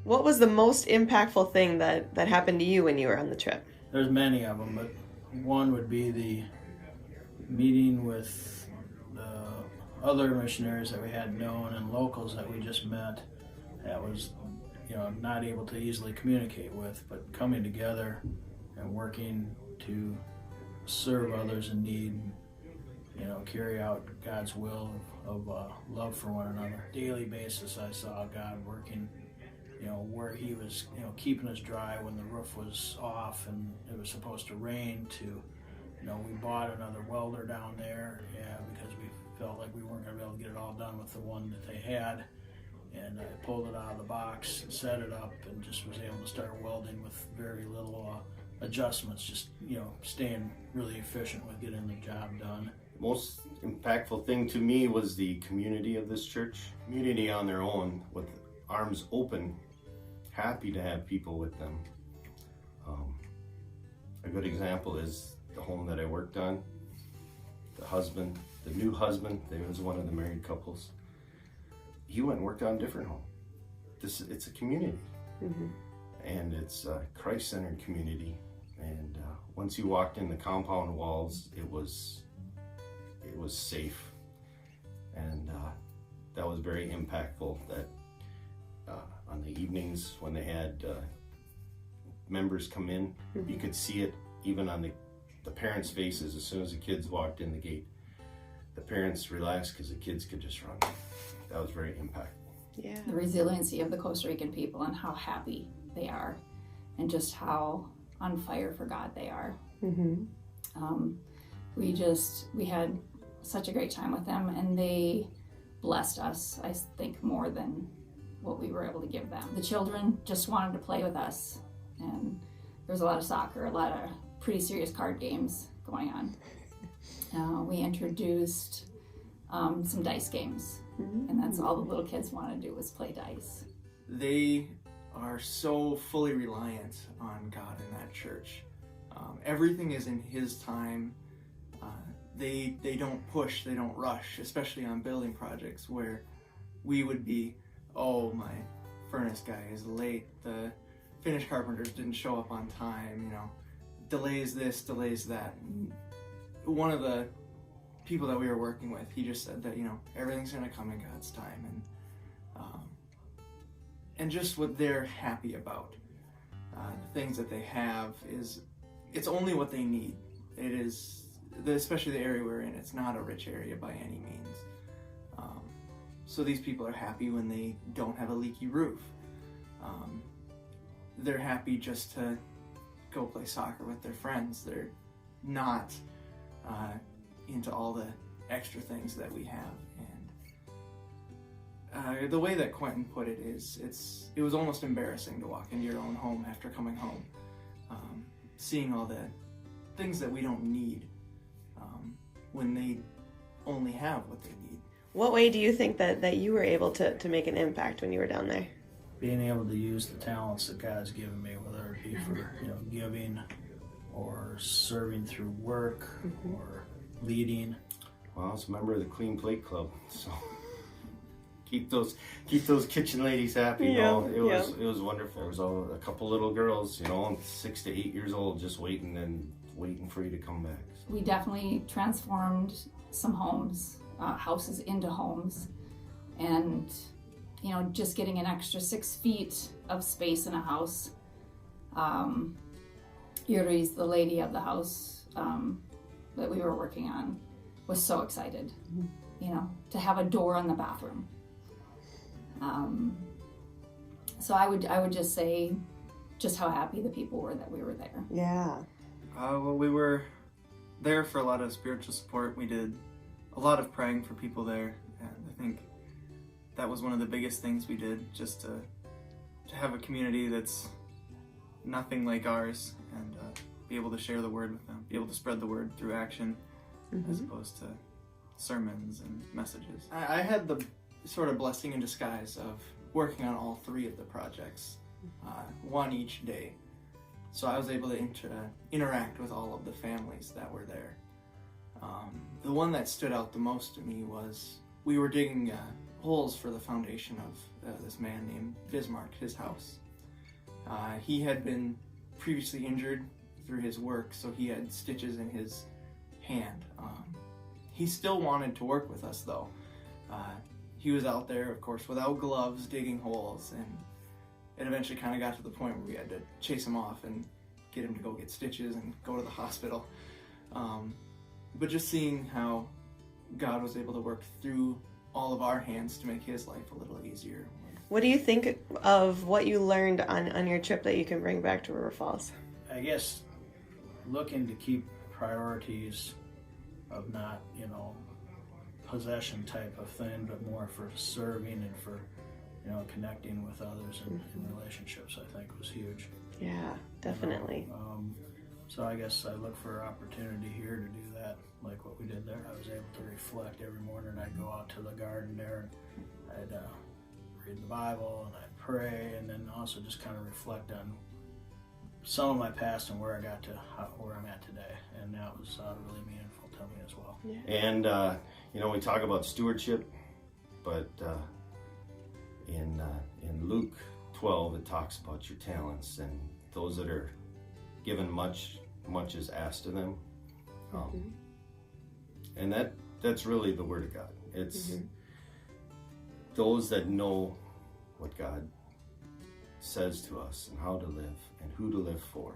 What was the most impactful thing that happened to you when you were on the trip? There's many of them, but one would be the meeting with the other missionaries that we had known and locals that we just met. That was, not able to easily communicate with, but coming together and working to serve others in need, carry out God's will of love for one another. Daily basis, I saw God working, where He was, keeping us dry when the roof was off and it was supposed to rain. To, we bought another welder down there, because we felt like we weren't going to be able to get it all done with the one that they had. And I pulled it out of the box, set it up, and just was able to start welding with very little adjustments, just, staying really efficient with getting the job done. Most impactful thing to me was the community of this church. Community on their own, with arms open, happy to have people with them. A good example is the home that I worked on. The new husband, there was one of the married couples. He went and worked on a different home. It's a community, and it's a Christ-centered community. And once you walked in the compound walls, it was safe, and that was very impactful. That on the evenings when they had members come in, you could see it even on the parents' faces. As soon as the kids walked in the gate, the parents relaxed because the kids could just run. That was very impactful. Yeah. The resiliency of the Costa Rican people and how happy they are, and just how on fire for God they are. We had such a great time with them, and they blessed us, I think, more than what we were able to give them. The children just wanted to play with us, and there was a lot of soccer, a lot of pretty serious card games going on. We introduced some dice games, and that's all the little kids wanted to do was play dice. They are so fully reliant on God in that church. Everything is in His time. They don't push, they don't rush, especially on building projects where we would be, oh, my furnace guy is late, the finish carpenters didn't show up on time, delays this, delays that. One of the people that we were working with, he just said that, everything's going to come in God's time, and just what they're happy about. The things that they have it's only what they need. It is, especially the area we're in, it's not a rich area by any means. So these people are happy when they don't have a leaky roof. They're happy just to go play soccer with their friends. They're not into all the extra things that we have. And the way that Quentin put it is, it was almost embarrassing to walk into your own home after coming home, seeing all the things that we don't need when they only have what they need. What way do you think that you were able to make an impact when you were down there? Being able to use the talents that God's given me, whether it be for giving or serving through work or leading. Well, I was a member of the Clean Plate Club, so keep those kitchen ladies happy. It was wonderful. There was a couple little girls, 6 to 8 years old, just waiting for you to come back. We definitely transformed some homes, houses into homes, and just getting an extra 6 feet of space in a house. Yuri's, the lady of the house that we were working on, was so excited, to have a door in the bathroom. So I would just say just how happy the people were that we were there. Yeah. Well, we were there for a lot of spiritual support. We did a lot of praying for people there, and I think that was one of the biggest things we did, just to have a community that's nothing like ours, and be able to share the word with them, be able to spread the word through action as opposed to sermons and messages. I had the sort of blessing in disguise of working on all 3 of the projects, one each day. So I was able to interact with all of the families that were there. The one that stood out the most to me was we were digging holes for the foundation of this man named Bismarck, his house. He had been previously injured through his work, so he had stitches in his hand. He still wanted to work with us, though. He was out there, of course, without gloves, digging holes, and it eventually kind of got to the point where we had to chase him off and get him to go get stitches and go to the hospital. But just seeing how God was able to work through all of our hands to make his life a little easier. What do you think of what you learned on your trip that you can bring back to River Falls? I guess looking to keep priorities of not, possession type of thing, but more for serving and for, connecting with others in relationships, I think was huge. Yeah, definitely. So I guess I look for opportunity here to do that, like what we did there. I was able to reflect every morning. I'd go out to the garden there and I'd read the Bible and I'd pray, and then also just kind of reflect on some of my past and where I got to where I'm at today. And that was really meaningful to me as well. Yeah. And we talk about stewardship, but in Luke 12 it talks about your talents, and those that are given much is asked of them. And that's really the Word of God. It's those that know what God says to us and how to live and who to live for.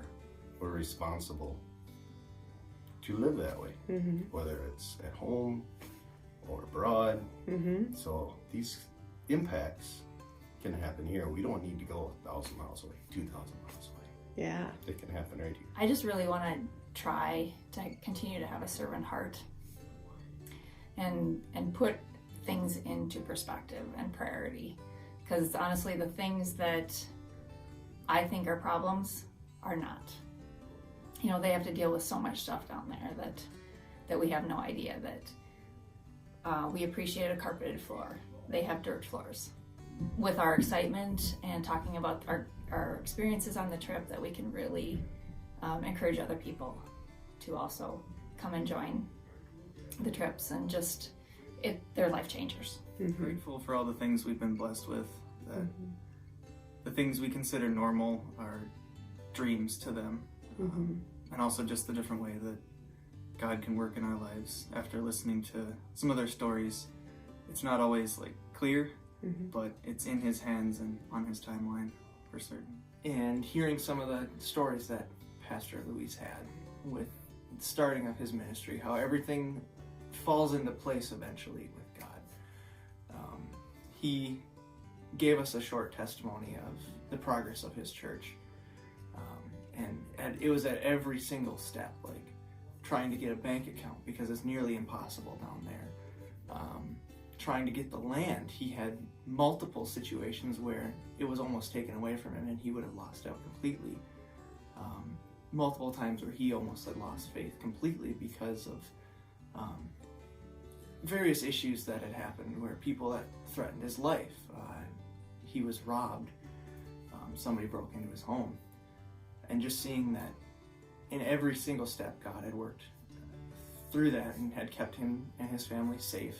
We're responsible to live that way, whether it's at home or abroad. So these impacts can happen here. We don't need to go 1,000 miles away, 2,000 miles away. Yeah. It can happen right here. I just really want to try to continue to have a servant heart and put things into perspective and priority. Because honestly, the things that I think are problems are not. They have to deal with so much stuff down there that we have no idea that we appreciate a carpeted floor. They have dirt floors. With our excitement and talking about our experiences on the trip, that we can really encourage other people to also come and join the trips, and just they're life changers. Grateful for all the things we've been blessed with. That the things we consider normal are dreams to them. And also just the different way that God can work in our lives. After listening to some of their stories, it's not always clear, but it's in his hands and on his timeline for certain. And hearing some of the stories that Pastor Luis had with the starting of his ministry, how everything falls into place eventually with God. He gave us a short testimony of the progress of his church. And it was at every single step, trying to get a bank account because it's nearly impossible down there. Trying to get the land, he had multiple situations where it was almost taken away from him and he would have lost out completely. Multiple times where he almost had lost faith completely because of various issues that had happened, where people that threatened his life. He was robbed. Somebody broke into his home. And just seeing that in every single step, God had worked through that and had kept him and his family safe,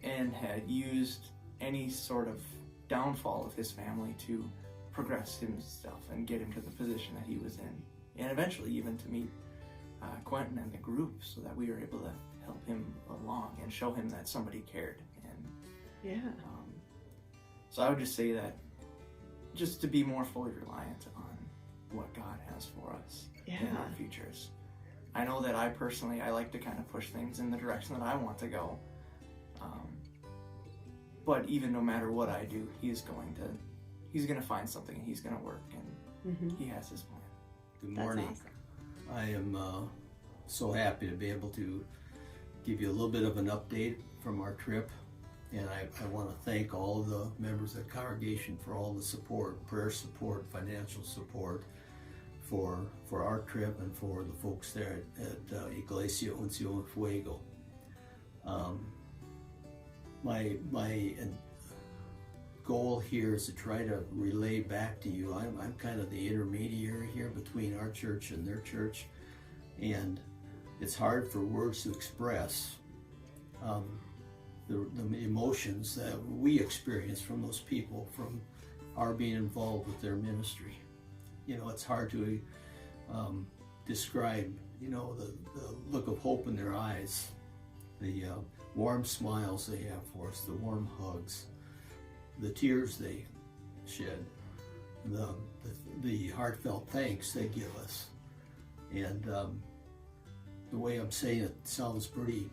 and had used any sort of downfall of his family to progress himself and get him to the position that he was in, and eventually even to meet Quentin and the group, so that we were able to help him along and show him that somebody cared. And so I would just say that just to be more fully reliant on what God has for us in our futures. I know that I like to kind of push things in the direction that I want to go. But even no matter what I do, he's going to find something, and he's going to work, and he has his plan. Good morning. Awesome. I am so happy to be able to give you a little bit of an update from our trip. And I want to thank all of the members of the congregation for all the support, prayer support, financial support for our trip and for the folks there at Iglesia Unción Fuego. My goal here is to try to relay back to you. I'm kind of the intermediary here between our church and their church, and it's hard for words to express the emotions that we experience from those people, from our being involved with their ministry. You know, it's hard to describe, you know, the look of hope in their eyes, the warm smiles they have for us, the warm hugs, the tears they shed, the heartfelt thanks they give us. And the way I'm saying it sounds pretty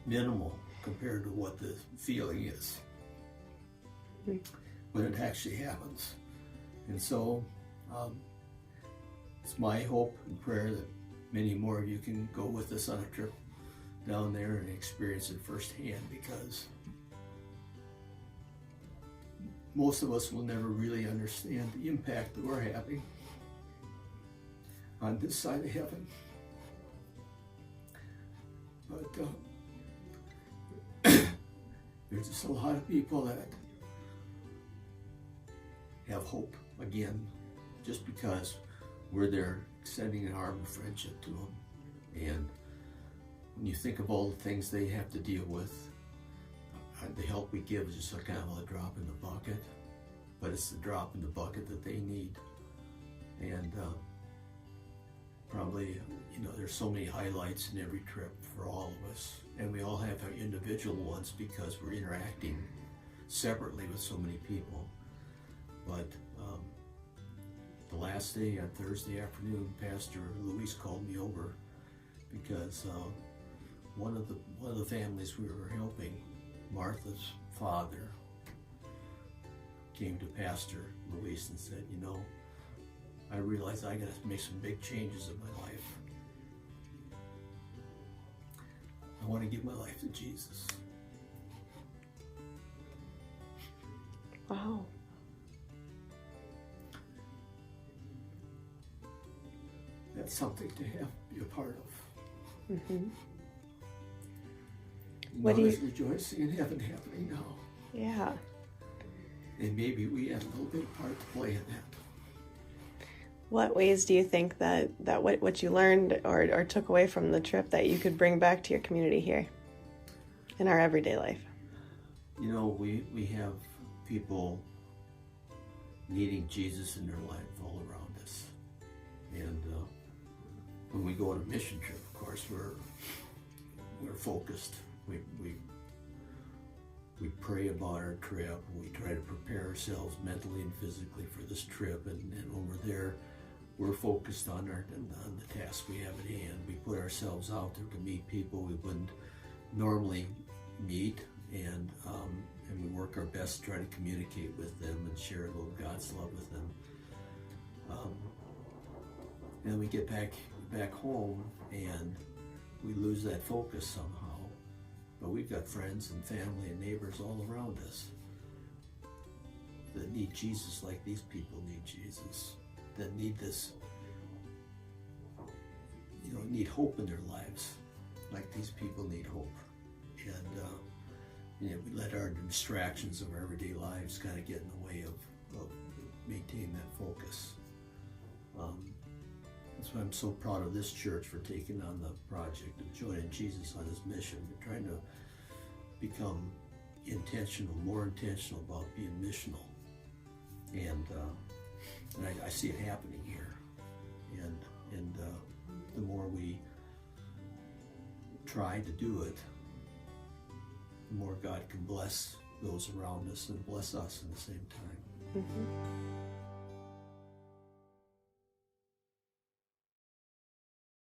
minimal compared to what the feeling is when it actually happens. And so it's my hope and prayer that many more of you can go with us on a trip down there and experience it firsthand, because most of us will never really understand the impact that we're having on this side of heaven. But there's just a lot of people that have hope again, just because we're there extending an arm of friendship to them. And when you think of all the things they have to deal with, the help we give is just a kind of a drop in the bucket, but it's the drop in the bucket that they need. And probably, you know, there's so many highlights in every trip for all of us, and we all have our individual ones because we're interacting separately with so many people. But the last day, on Thursday afternoon, Pastor Luis called me over because one of the families we were helping, Martha's father, came to Pastor Luis and said, you know, I realize I got to make some big changes in my life. I want to give my life to Jesus. Wow. That's something to be a part of. Mm-hmm. What do you rejoicing in heaven happening now? Yeah. And maybe we have a little bit of part to play in that. What ways do you think that what you learned or took away from the trip that you could bring back to your community here in our everyday life? You know, we have people needing Jesus in their life all around us. And when we go on a mission trip, of course, we're focused. We pray about our trip. We try to prepare ourselves mentally and physically for this trip. And when we're there, we're focused on the tasks we have at hand. We put ourselves out there to meet people we wouldn't normally meet, and we work our best to try to communicate with them and share a little God's love with them. And we get back home and we lose that focus somehow. But we've got friends and family and neighbors all around us that need Jesus like these people need Jesus, that need this, you know, need hope in their lives like these people need hope. And you know, we let our distractions of our everyday lives kind of get in the way of maintaining that focus. That's why I'm so proud of this church for taking on the project of joining Jesus on his mission. We're trying to become more intentional about being missional. And I see it happening here. And the more we try to do it, the more God can bless those around us and bless us at the same time. Mm-hmm.